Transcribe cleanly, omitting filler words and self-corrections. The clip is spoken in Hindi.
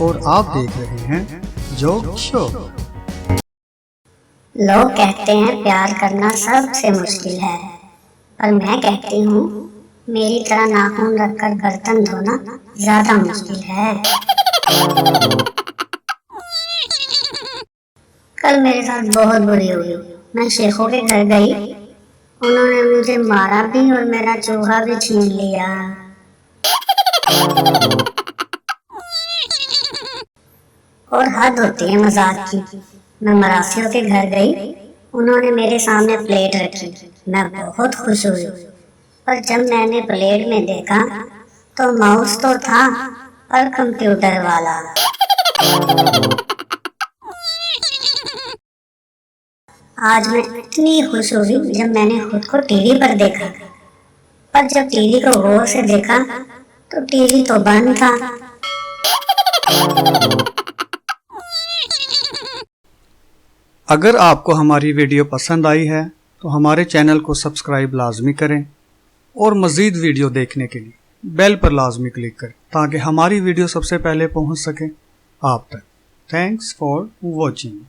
और आप देख रहे हैं जोक शो। लोग कहते हैं प्यार करना सबसे मुश्किल है, पर मैं कहती हूँ मेरी तरह नाखून रखकर बर्तन धोना ज्यादा मुश्किल है। कल मेरे साथ बहुत बुरी हुई। मैं शेखों के घर गई, उन्होंने मुझे मारा भी और मेरा चूहा भी छीन लिया। और हद होती है मजाक की। मैं मरासियों के घर गई, उन्होंने मेरे सामने प्लेट रखी, मैं बहुत खुश हुई। पर जब मैंने प्लेट में देखा तो माउस तो था, पर कंप्यूटर वाला। आज मैं इतनी खुश हुई जब मैंने खुद को टीवी पर देखा, पर जब टीवी को गौर से देखा तो टीवी तो बंद था। अगर आपको हमारी वीडियो पसंद आई है तो हमारे चैनल को सब्सक्राइब लाजमी करें और मज़ीद वीडियो देखने के लिए बेल पर लाजमी क्लिक करें ताकि हमारी वीडियो सबसे पहले पहुंच सके आप तक। Thanks for watching.